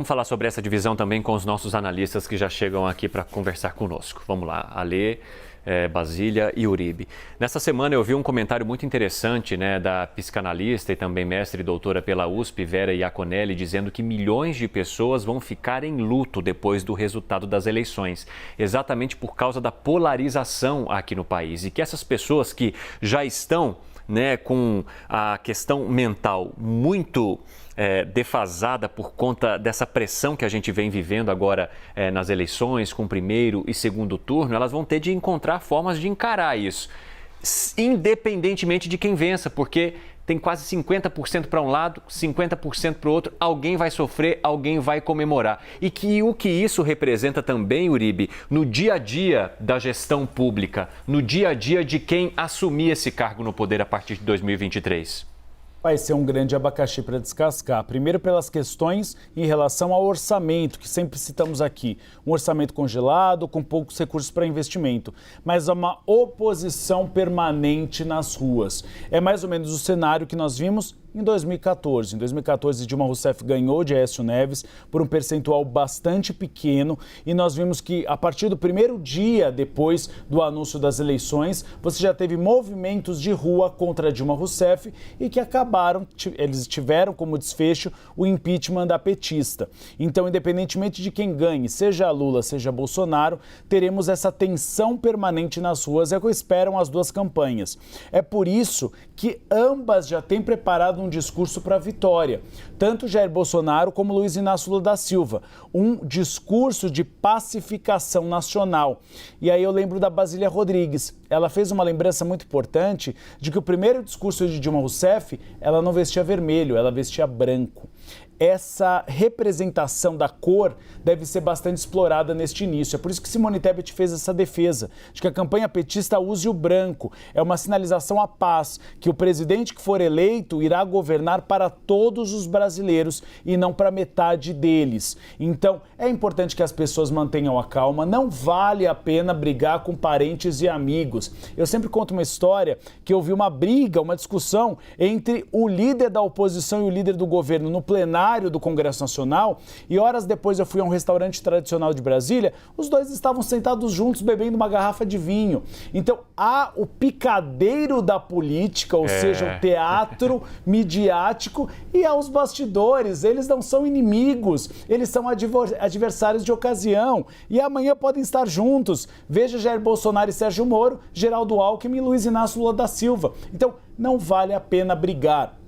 Vamos falar sobre essa divisão também com os nossos analistas que já chegam aqui para conversar conosco. Vamos lá, Alê, Basília e Uribe. Nessa semana eu vi um comentário muito interessante, da psicanalista e também mestre e doutora pela USP, Vera Iaconelli, dizendo que milhões de pessoas vão ficar em luto depois do resultado das eleições, exatamente por causa da polarização aqui no país. E que essas pessoas que já estão com a questão mental muito defasada por conta dessa pressão que a gente vem vivendo agora nas eleições, com primeiro e segundo turno, elas vão ter de encontrar formas de encarar isso, independentemente de quem vença, porque tem quase 50% para um lado, 50% para o outro, alguém vai sofrer, alguém vai comemorar. E que o que isso representa também, Uribe, no dia a dia da gestão pública, no dia a dia de quem assumir esse cargo no poder a partir de 2023? Vai ser um grande abacaxi para descascar. Primeiro pelas questões em relação ao orçamento, que sempre citamos aqui. Um orçamento congelado, com poucos recursos para investimento. Mas uma oposição permanente nas ruas. É mais ou menos o cenário que nós vimos em 2014. Em 2014, Dilma Rousseff ganhou de Aécio Neves por um percentual bastante pequeno e nós vimos que a partir do primeiro dia depois do anúncio das eleições, você já teve movimentos de rua contra Dilma Rousseff e que eles tiveram como desfecho o impeachment da petista. Então, independentemente de quem ganhe, seja Lula, seja Bolsonaro, teremos essa tensão permanente nas ruas, é o que esperam as duas campanhas. É por isso que ambas já têm preparado um discurso para a vitória, tanto Jair Bolsonaro como Luiz Inácio Lula da Silva, um discurso de pacificação nacional. E aí eu lembro da Basília Rodrigues, ela fez uma lembrança muito importante de que o primeiro discurso de Dilma Rousseff, ela não vestia vermelho, ela vestia branco. Essa representação da cor deve ser bastante explorada neste início. É por isso que Simone Tebet fez essa defesa, de que a campanha petista use o branco. É uma sinalização à paz, que o presidente que for eleito irá governar para todos os brasileiros e não para metade deles. Então, é importante que as pessoas mantenham a calma, não vale a pena brigar com parentes e amigos. Eu sempre conto uma história que eu vi uma briga, uma discussão entre o líder da oposição e o líder do governo no plenário do Congresso Nacional, e horas depois eu fui a um restaurante tradicional de Brasília, os dois estavam sentados juntos bebendo uma garrafa de vinho. Então há o picadeiro da política, ou seja, o teatro midiático, e há os bastidores. Eles não são inimigos, eles são adversários de ocasião, e amanhã podem estar juntos. Veja Jair Bolsonaro e Sérgio Moro, Geraldo Alckmin e Luiz Inácio Lula da Silva. Então não vale a pena brigar.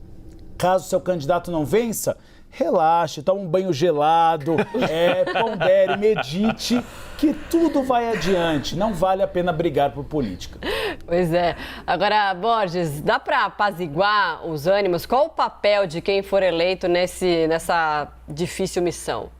Caso seu candidato não vença, relaxe, tome um banho gelado, pondere, medite, que tudo vai adiante. Não vale a pena brigar por política. Pois é. Agora, Borges, dá para apaziguar os ânimos? Qual o papel de quem for eleito nessa difícil missão?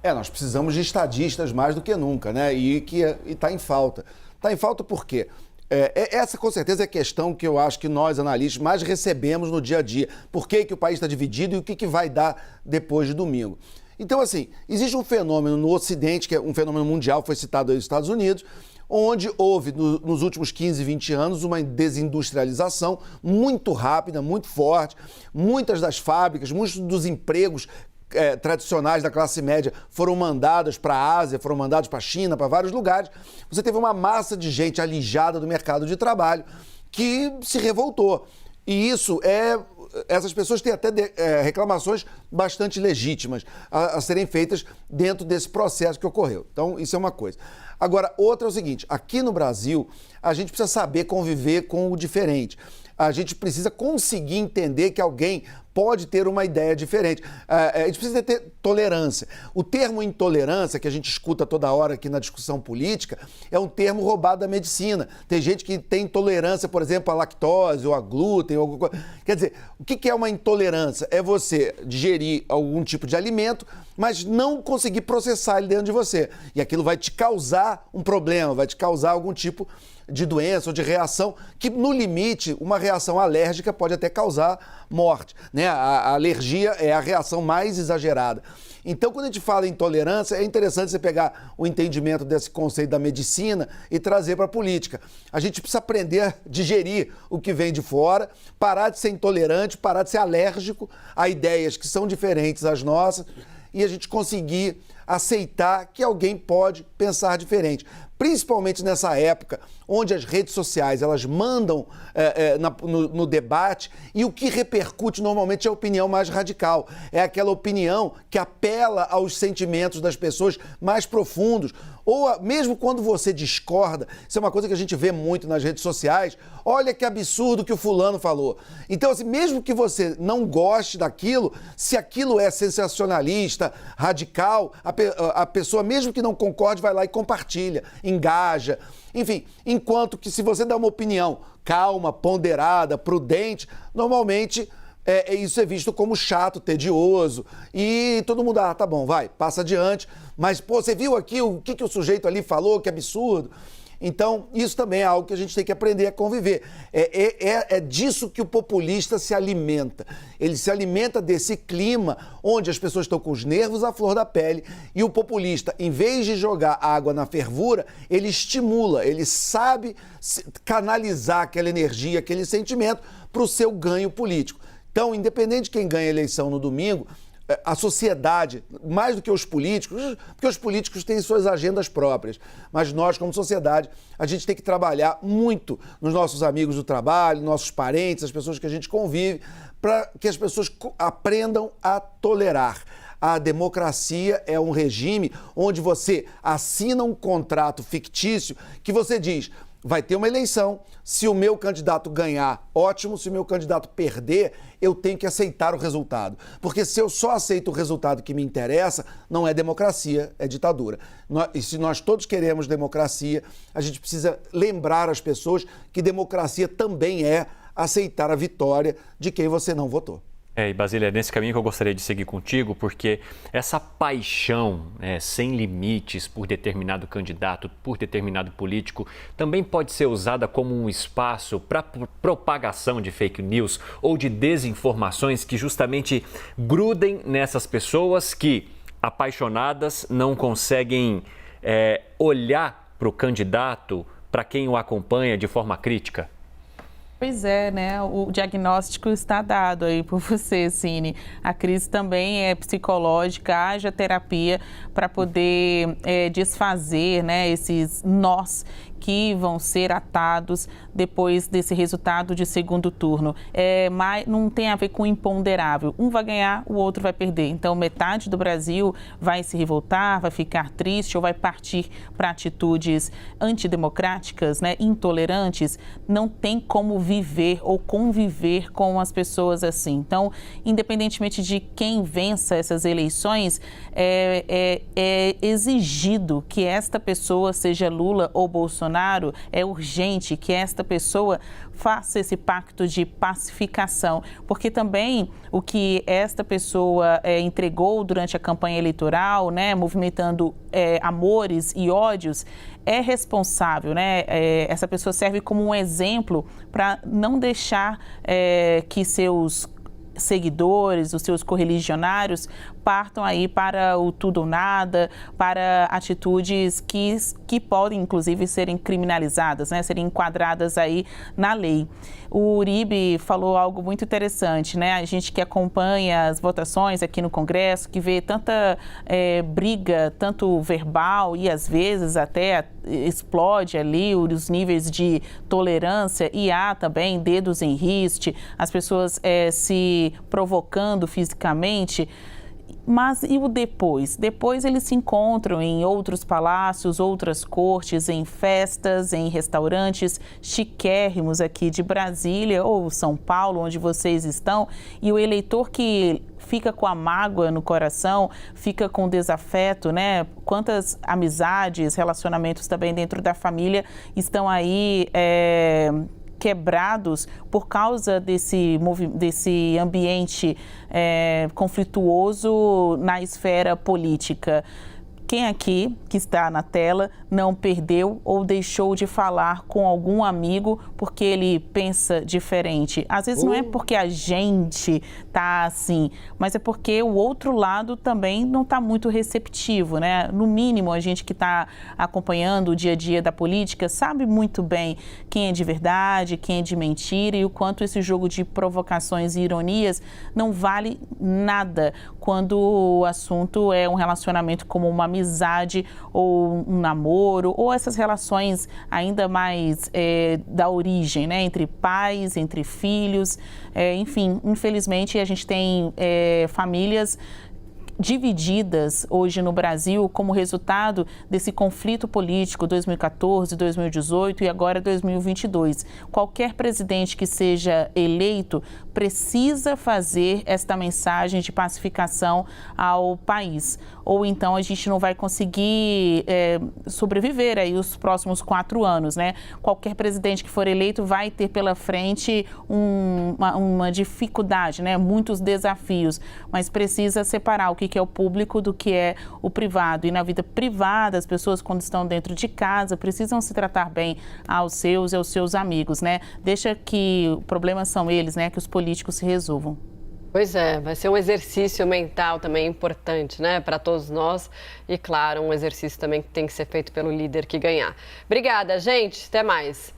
Nós precisamos de estadistas mais do que nunca, E está em falta. Está em falta por quê? Essa, com certeza, é a questão que eu acho que nós, analistas, mais recebemos no dia a dia. Por que o país está dividido e o que vai dar depois de domingo? Então, assim, existe um fenômeno no Ocidente, que é um fenômeno mundial, foi citado aí nos Estados Unidos, onde houve, nos últimos 15, 20 anos, uma desindustrialização muito rápida, muito forte. Muitas das fábricas, muitos dos empregos tradicionais da classe média foram mandadas para a Ásia, foram mandados para a China, para vários lugares. Você teve uma massa de gente alijada do mercado de trabalho que se revoltou. E essas pessoas têm até reclamações bastante legítimas a serem feitas dentro desse processo que ocorreu. Então, isso é uma coisa. Agora, outra é o seguinte, aqui no Brasil, a gente precisa saber conviver com o diferente. A gente precisa conseguir entender que alguém pode ter uma ideia diferente. A gente precisa ter tolerância. O termo intolerância, que a gente escuta toda hora aqui na discussão política, é um termo roubado da medicina. Tem gente que tem intolerância, por exemplo, à lactose ou a glúten. Ou alguma coisa. Quer dizer, o que é uma intolerância? É você digerir algum tipo de alimento, mas não conseguir processar ele dentro de você. E aquilo vai te causar um problema, vai te causar algum tipo de doença ou de reação, que no limite, uma reação alérgica pode até causar morte, A alergia é a reação mais exagerada. Então, quando a gente fala em intolerância, é interessante você pegar o entendimento desse conceito da medicina e trazer para a política. A gente precisa aprender a digerir o que vem de fora, parar de ser intolerante, parar de ser alérgico a ideias que são diferentes às nossas e a gente conseguir aceitar que alguém pode pensar diferente. Principalmente nessa época onde as redes sociais elas mandam no debate e o que repercute normalmente é a opinião mais radical. É aquela opinião que apela aos sentimentos das pessoas mais profundos. Ou mesmo quando você discorda, isso é uma coisa que a gente vê muito nas redes sociais, olha que absurdo que o fulano falou. Então, assim, mesmo que você não goste daquilo, se aquilo é sensacionalista, radical, a pessoa, mesmo que não concorde, vai lá e compartilha, engaja. Enfim, enquanto que se você dá uma opinião calma, ponderada, prudente, normalmente isso é visto como chato, tedioso, e todo mundo, tá bom, vai, passa adiante, mas, pô, você viu aqui o que o sujeito ali falou, que absurdo? Então, isso também é algo que a gente tem que aprender a conviver. É disso que o populista se alimenta. Ele se alimenta desse clima onde as pessoas estão com os nervos à flor da pele e o populista, em vez de jogar água na fervura, ele estimula, ele sabe canalizar aquela energia, aquele sentimento para o seu ganho político. Então, independente de quem ganha a eleição no domingo, a sociedade, mais do que os políticos, porque os políticos têm suas agendas próprias, mas nós, como sociedade, a gente tem que trabalhar muito nos nossos amigos do trabalho, nossos parentes, as pessoas que a gente convive, para que as pessoas aprendam a tolerar. A democracia é um regime onde você assina um contrato fictício que você diz: vai ter uma eleição, se o meu candidato ganhar, ótimo, se o meu candidato perder, eu tenho que aceitar o resultado. Porque se eu só aceito o resultado que me interessa, não é democracia, é ditadura. E se nós todos queremos democracia, a gente precisa lembrar as pessoas que democracia também é aceitar a vitória de quem você não votou. E Basília, é nesse caminho que eu gostaria de seguir contigo, porque essa paixão sem limites por determinado candidato, por determinado político, também pode ser usada como um espaço para propagação de fake news ou de desinformações que justamente grudem nessas pessoas que, apaixonadas, não conseguem olhar para o candidato, para quem o acompanha de forma crítica. Pois é, né? O diagnóstico está dado aí por você, Cine. A crise também é psicológica, haja terapia para poder desfazer, né, esses nós que vão ser atados depois desse resultado de segundo turno. Mas não tem a ver com imponderável. Um vai ganhar, o outro vai perder. Então, metade do Brasil vai se revoltar, vai ficar triste ou vai partir para atitudes antidemocráticas, né, intolerantes. Não tem como viver ou conviver com as pessoas assim. Então, independentemente de quem vença essas eleições, é exigido que esta pessoa, seja Lula ou Bolsonaro, é urgente que esta pessoa faça esse pacto de pacificação, porque também o que esta pessoa entregou durante a campanha eleitoral, né, movimentando amores e ódios, é responsável, né? Essa pessoa serve como um exemplo para não deixar que seus seguidores, os seus correligionários, partam aí para o tudo ou nada, para atitudes que podem, inclusive, serem criminalizadas, né? Serem enquadradas aí na lei. O Uribe falou algo muito interessante, né? A gente que acompanha as votações aqui no Congresso, que vê tanta briga, tanto verbal e às vezes até explode ali os níveis de tolerância e há também dedos em riste, as pessoas se provocando fisicamente. Mas e o depois? Depois eles se encontram em outros palácios, outras cortes, em festas, em restaurantes chiquérrimos aqui de Brasília ou São Paulo, onde vocês estão, e o eleitor que fica com a mágoa no coração, fica com desafeto, né? Quantas amizades, relacionamentos também dentro da família estão aí quebrados por causa desse ambiente conflituoso na esfera política. Quem aqui, que está na tela, não perdeu ou deixou de falar com algum amigo porque ele pensa diferente? Às vezes não é porque a gente tá assim, mas é porque o outro lado também não está muito receptivo, né? No mínimo, a gente que está acompanhando o dia a dia da política sabe muito bem quem é de verdade, quem é de mentira e o quanto esse jogo de provocações e ironias não vale nada quando o assunto é um relacionamento como uma amizade ou um namoro, ou essas relações ainda mais da origem, né? Entre pais, entre filhos, enfim, infelizmente a gente tem famílias divididas hoje no Brasil como resultado desse conflito político 2014, 2018 e agora 2022. Qualquer presidente que seja eleito precisa fazer esta mensagem de pacificação ao país. Ou então a gente não vai conseguir sobreviver aí os próximos 4 anos, né? Qualquer presidente que for eleito vai ter pela frente uma dificuldade, né? Muitos desafios, mas precisa separar o que é o público do que é o privado. E na vida privada, as pessoas, quando estão dentro de casa, precisam se tratar bem aos seus e aos seus amigos, né? Deixa que o problema são eles, né? Que os políticos se resolvam. Pois é, vai ser um exercício mental também importante, né, para todos nós. E, claro, um exercício também que tem que ser feito pelo líder que ganhar. Obrigada, gente. Até mais.